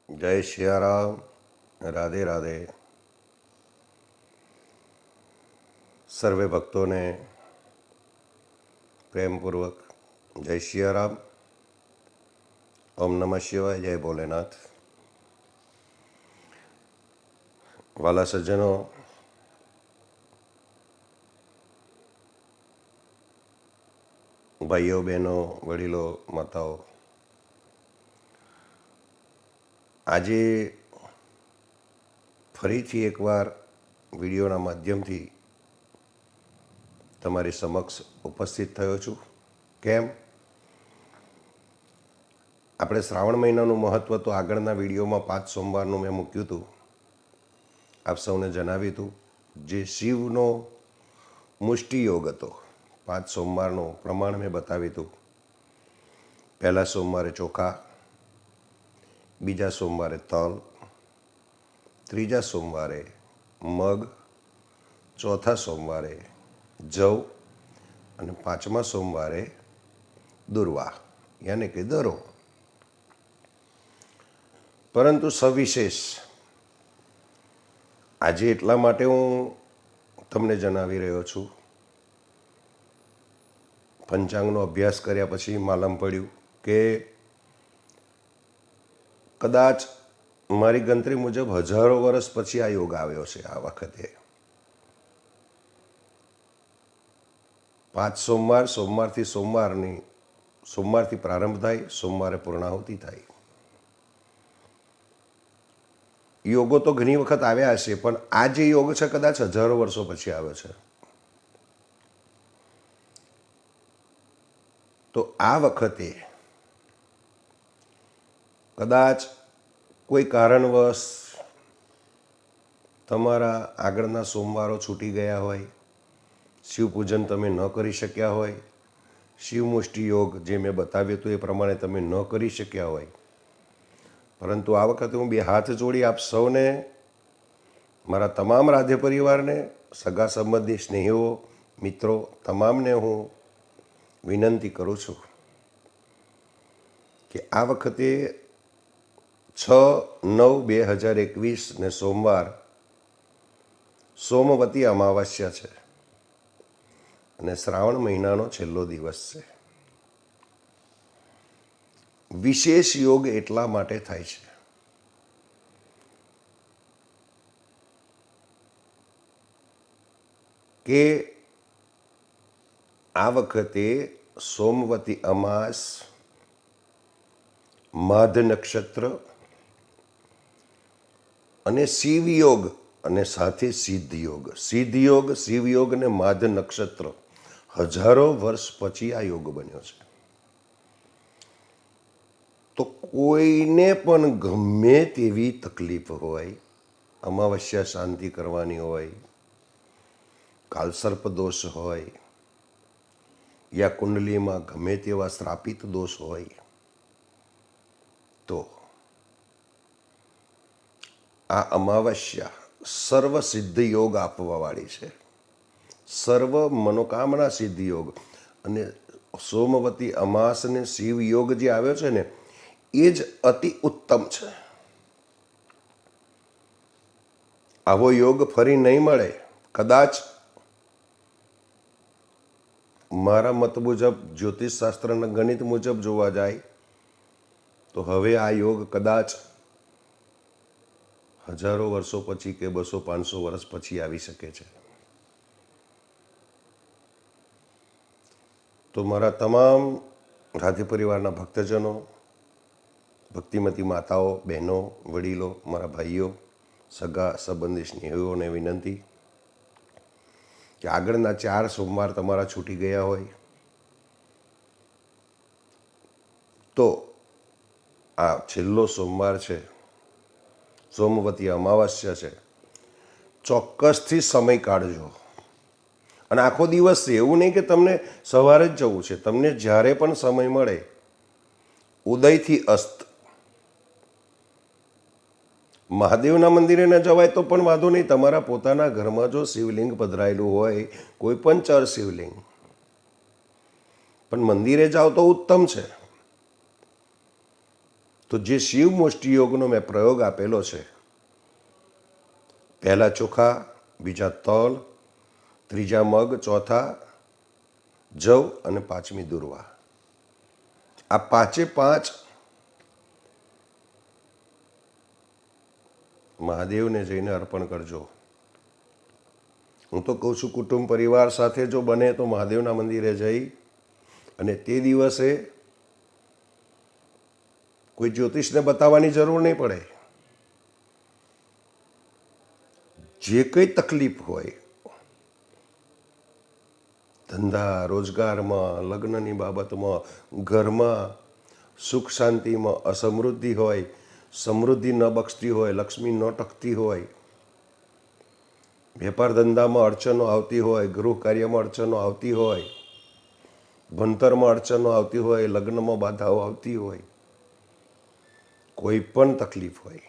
जय सियाराम। राधे राधे। सर्वे भक्तों ने प्रेमपूर्वक जय सियाराम। ओम नमः शिवाय। जय भोलेनाथ। वाला सज्जनों, भाइयों बहनों, वडीलों, माताओं, આજે ફરીથી એકવાર વિડીયોના માધ્યમથી તમારી સમક્ષ ઉપસ્થિત થયો છું. કેમ? આપણે શ્રાવણ મહિનાનું મહત્ત્વ તો આગળના વિડીયોમાં 5 સોમવારનું મેં મૂક્યું હતું, આપ સૌને જણાવ્યું હતું. જે શિવનો મુષ્ટિ યોગ હતો, 5 સોમવારનું પ્રમાણ મેં બતાવ્યું હતું. પહેલા સોમવારે ચોખા, બીજા સોમવારે તલ, ત્રીજા સોમવારે મગ, ચોથા સોમવારે જવ અને પાંચમા સોમવારે દુર્વા યાની કે દરો. પરંતુ સવિશેષ આજે એટલા માટે હું તમને જણાવી રહ્યો છું, પંચાંગનો અભ્યાસ કર્યા પછી માલમ પડ્યું કે કદાચ મારી ગણતરી મુજબ હજારો વર્ષ પછી આ યોગ આવ્યો છે. આ વખતે 5 સોમવાર, સોમવારથી પ્રારંભ થાય, સોમવારે પૂર્ણાહુતિ થાય. યોગો તો ઘણી વખત આવ્યા હશે, પણ આ જે યોગ છે કદાચ હજારો વર્ષો પછી આવ્યો છે. તો આ વખતે કદાચ કોઈ કારણવશ તમારા આગળના સોમવારો છૂટી ગયા હોય, શિવપૂજન તમે ન કરી શક્યા હોય, શિવમુષ્ટિ યોગ જે મેં બતાવ્યું હતું એ પ્રમાણે તમે ન કરી શક્યા હોય, પરંતુ આ વખતે હું 2 હાથ જોડી આપ સૌને, મારા તમામ રાધે પરિવારને, સગા સંબંધી, સ્નેહીઓ, મિત્રો તમામને હું વિનંતી કરું છું કે આ વખતે 6/9/2021 ને સોમવાર સોમવતી અમાવસ્યા છે અને શ્રાવણ મહિનાનો છેલ્લો દિવસ છે. વિશેષ યોગ એટલા માટે થાય છે કે આ વખતે સોમવતી અમાસ, માધ નક્ષત્ર અને શિવયોગ અને સાથે સિદ્ધયોગ, શિવયોગ અને માધ નક્ષત્ર હજારો વર્ષ પછી આ યોગ બન્યો છે. તો કોઈને પણ ગમે તેવી તકલીફ હોય, અમાવસ્યા શાંતિ કરવાની હોય, કાલસર્પ દોષ હોય, યા કુંડલીમાં ગમે તેવા શ્રાપિત દોષ હોય, તો આ અમાવસ્યા સર્વ સિદ્ધ યોગ આપવાવાળી છે. સર્વ મનોકામના સિદ્ધ યોગ. અને સોમવતી અમાસ અને શિવ યોગ જે આવ્યો છે ને, એ જ અતિ ઉત્તમ છે. આવો યોગ ફરી નહીં મળે. કદાચ મારા મત મુજબ, જ્યોતિષશાસ્ત્રના ગણિત મુજબ જોવા જાય તો હવે આ યોગ કદાચ હજારો વર્ષો પછી કે 200-500 વર્ષ પછી આવી શકે છે. તો મારા તમામ રાધે પરિવારના ભક્તજનો, ભક્તિમતી માતાઓ, બહેનો, વડીલો, મારા ભાઈઓ, સગા સંબંધી, સ્નેહીઓને વિનંતી કે આગળના 4 સોમવાર તમારા છૂટી ગયા હોય તો આ છેલ્લો સોમવાર છે, સોમવતી અમાવસ્યા છે, ચોક્કસથી સમય કાઢજો. અને આખો દિવસ છે, એવું નહીં કે તમને સવારે જ જવું છે. તમને જ્યારે પણ સમય મળે, ઉદયથી અસ્ત. મહાદેવના મંદિરે ન જવાય તો પણ વાંધો નહીં, તમારા પોતાના ઘરમાં જો શિવલિંગ પધરાયેલું હોય, કોઈ પણ ચર શિવલિંગ, પણ મંદિરે જાઓ તો ઉત્તમ છે. તો જે શિવ મુષ્ટિ યોગનો મેં પ્રયોગ આપેલો છે, પહેલા ચોખા, બીજા તલ, ત્રીજા મગ, ચોથા જવ અને પાંચમી દુર્વા, આ પાંચે પાંચ મહાદેવને જઈને અર્પણ કરજો. હું તો કહું છું કુટુંબ પરિવાર સાથે જો બને તો મહાદેવના મંદિરે જઈ અને તે દિવસે કોઈ જ્યોતિષને બતાવવાની જરૂર નહીં પડે. જે કંઈ તકલીફ હોય, ધંધા રોજગારમાં, લગ્નની બાબતમાં, ઘરમાં સુખ શાંતિમાં અસમૃદ્ધિ હોય, સમૃદ્ધિ ન બક્ષતી હોય, લક્ષ્મી ન ટકતી હોય, વેપાર ધંધામાં અડચણો આવતી હોય, ગૃહ કાર્યમાં અડચણો આવતી હોય, ભણતરમાં અડચણો આવતી હોય, લગ્નમાં બાધાઓ આવતી હોય, કોઈ પણ તકલીફ હોય,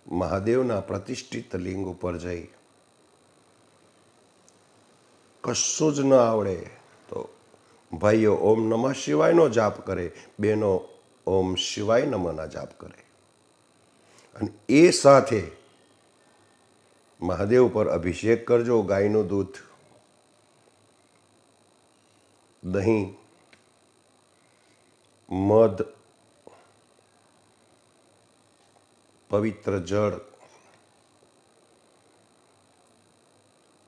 મહાદેવના પ્રતિષ્ઠિત લિંગ ઉપર જઈ કશું જ ન આવડે તો ભાઈઓ ઓમ નમઃ શિવાયનો જાપ કરે, બહેનો ઓમ શિવાય નમઃના જાપ કરે, અને એ સાથે મહાદેવ પર અભિષેક કરજો. ગાયનું દૂધ, દહીં, મધ, પવિત્ર જળ,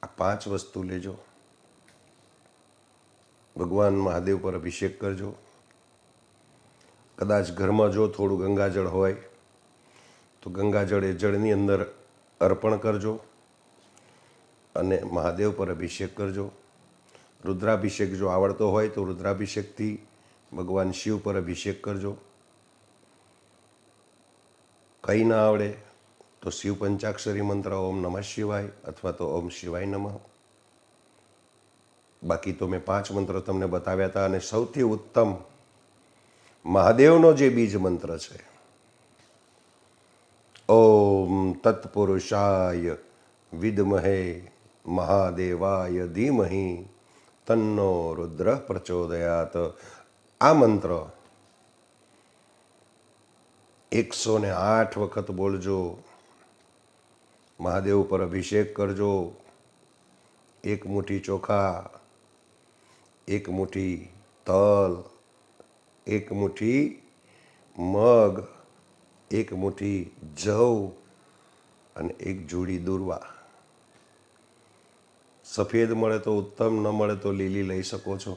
આ 5 વસ્તુ લેજો. ભગવાન મહાદેવ પર અભિષેક કરજો. કદાચ ઘરમાં જો થોડું ગંગાજળ હોય તો ગંગાજળ એ જળની અંદર અર્પણ કરજો અને મહાદેવ પર અભિષેક કરજો. રુદ્રાભિષેક જો આવડતો હોય તો રુદ્રાભિષેકથી ભગવાન શિવ પર અભિષેક કરજો. કંઈ ના આવડે તો શિવ પંચાક્ષરી મંત્ર ઓમ નમઃ શિવાય અથવા તો ઓમ શિવાય નમઃ. બાકી તો મેં 5 મંત્ર તમને બતાવ્યા હતા, અને સૌથી ઉત્તમ મહાદેવનો જે બીજ મંત્ર છે, ઓમ તત્પુરુષાય વિદ્મહે મહાદેવાય ધીમહિ તન્નો રુદ્ર પ્રચોદયાત. આ મંત્ર 108 વખત બોલજો. મહાદેવ પર અભિષેક કરજો. 1 મુઠ્ઠી ચોખા, 1 મુઠ્ઠી તલ, 1 મુઠ્ઠી મગ, 1 મુઠ્ઠી જવ અને 1 જોડી દુર્વા. સફેદ મળે તો ઉત્તમ, ન મળે તો લીલી લઈ શકો છો.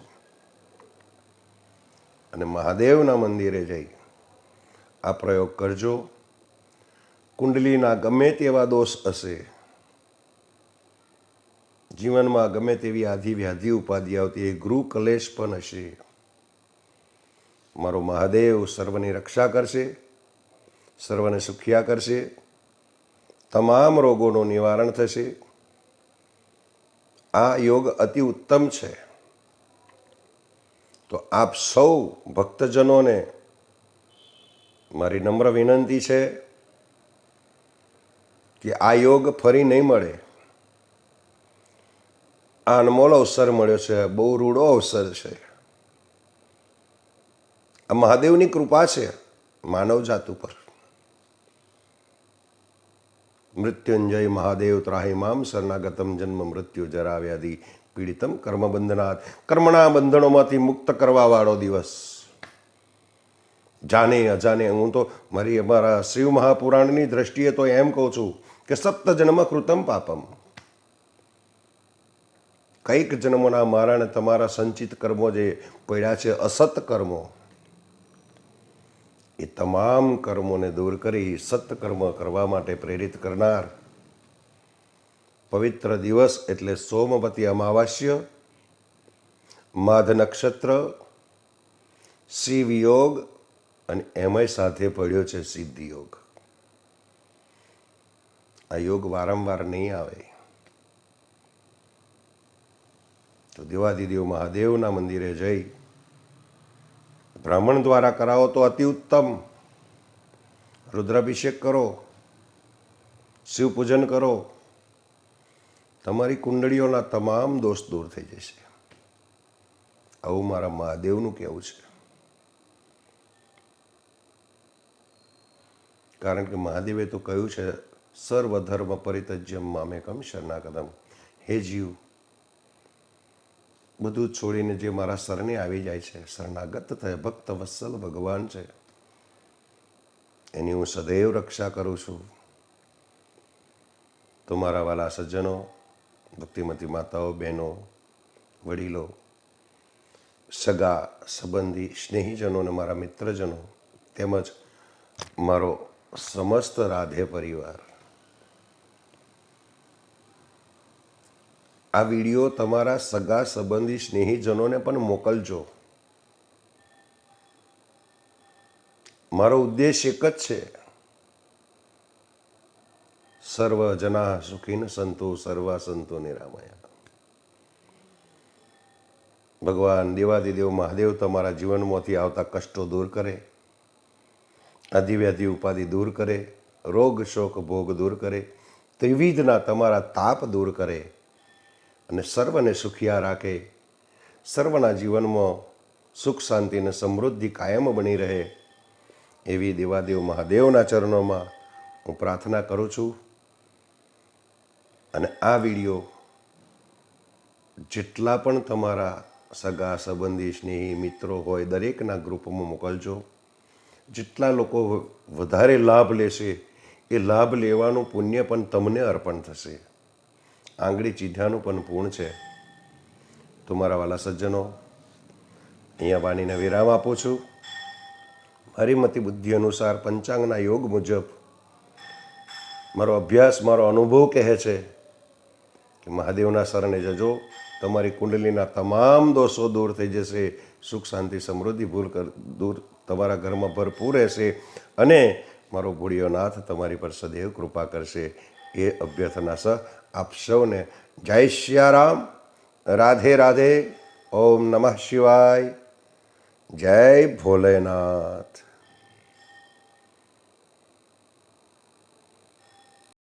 અને મહાદેવના મંદિરે જઈ આ પ્રયોગ કરજો. કુંડલીના ગમે તેવા દોષ હશે, જીવનમાં ગમે તેવી આધિ વ્યાધિ ઉપાધિ આવતી, એ ગૃહ કલેશ પણ હશે, મારો મહાદેવ સર્વની રક્ષા કરશે, સર્વને સુખિયા કરશે, તમામ રોગોનું નિવારણ થશે. આ યોગ અતિ ઉત્તમ છે. તો આપ સૌ ભક્તજનોને મારી નમ્ર વિનંતી છે કે આ યોગ ફરી નહીં મળે. આ અનમોલ અવસર મળ્યો છે, બહુ રૂડો અવસર છે. આ મહાદેવની કૃપા છે માનવજાત ઉપર. મૃત્યુંજય મહાદેવ ત્રાહિમામ શરણાગતમ જન્મ મૃત્યુ જરા વ્યાધિ પીડિતમ કર્મબંધનાથ. કર્મના બંધનોમાંથી મુક્ત કરવાવાળો દિવસ. જાને અજાને, હું તો અમારા શિવ મહાપુરાણની દ્રષ્ટિએ તો એમ કહું છું કે 7 જન્મ કૃતમ પાપમ. કંઈક જન્મોના મારા અને તમારા સંચિત કર્મો જે પડ્યા છે, અસત કર્મો, એ તમામ કર્મોને દૂર કરી સત્કર્મ કરવા માટે પ્રેરિત કરનાર પવિત્ર દિવસ એટલે સોમવતી અમાવાસ્ય, માધ નક્ષત્ર, શિવ યોગ, અને એમાંય સાથે પડ્યો છે સિદ્ધિ યોગ. આ યોગ વારંવાર નહીં આવે. તો દેવાધિદેવ મહાદેવના મંદિરે જઈ બ્રાહ્મણ દ્વારા કરાવો તો અતિ ઉત્તમ. રુદ્રાભિષેક કરો, શિવ પૂજન કરો, તમારી કુંડળીઓના તમામ દોષ દૂર થઈ જશે. આવું મારા મહાદેવનું કહેવું છે. કારણ કે મહાદેવે તો કહ્યું છે સર્વધર્મ પરિત્યજ્યમ મામેકમ શરણાગતમ. હે જીવ, બધું જ છોડીને જે મારા શરણે આવી જાય છે, શરણાગત થાય, ભક્ત વત્સલ ભગવાન છે, એની હું સદૈવ રક્ષા કરું છું. તો મારા વાલા સજ્જનો, ભક્તિમતી માતાઓ, બહેનો, વડીલો, સગા સંબંધી, સ્નેહીજનો અને મારા મિત્રજનો તેમજ મારો સમસ્ત રાધે પરિવાર, આ વિડીયો તમારા સગા સંબંધી સ્નેહીજનોને પણ મોકલજો. મારો ઉદ્દેશ એક જ છે, સર્વ જના સુખીન સંતો સર્વા સંતો નિરામયા. ભગવાન દેવાદિદેવ મહાદેવ તમારા જીવનમાંથી આવતા કષ્ટો દૂર કરે, આધિવ્યાધિ ઉપાધિ દૂર કરે, રોગ શોક ભોગ દૂર કરે, ત્રિવિધના તમારા તાપ દૂર કરે અને સર્વને સુખિયા રાખે. સર્વના જીવનમાં સુખ શાંતિ અને સમૃદ્ધિ કાયમ બની રહે એવી દેવાદેવ મહાદેવના ચરણોમાં હું પ્રાર્થના કરું છું. અને આ વિડીયો જેટલા પણ તમારા સગા સંબંધી સ્નેહી મિત્રો હોય દરેકના ગ્રુપમાં મોકલજો. જેટલા લોકો વધારે લાભ લેશે એ લાભ લેવાનું પુણ્ય પણ તમને અર્પણ થશે. આંગળી ચીંધ્યાનું પણ પૂર્ણ છે. તો મારા વાલા સજ્જનો, અહીંયા વાણીને વિરામ આપું છું. મારી મતિ બુદ્ધિ અનુસાર પંચાંગના યોગ મુજબ મારો અભ્યાસ, મારો અનુભવ કહે છે કે મહાદેવના શરણે જજો, તમારી કુંડલીના તમામ દોષો દૂર થઈ જશે, સુખ શાંતિ સમૃદ્ધિ દૂર તમારા ઘરમાં ભરપૂર રહેશે અને મારો ભોળિયોનાથ તમારી પર સદૈવ કૃપા કરશે. એ અભ્યર્થના સહ આપ સૌને જય સિયારામ, રાધે રાધે, ઓમ નમઃ શિવાય, જય ભોલેનાથ.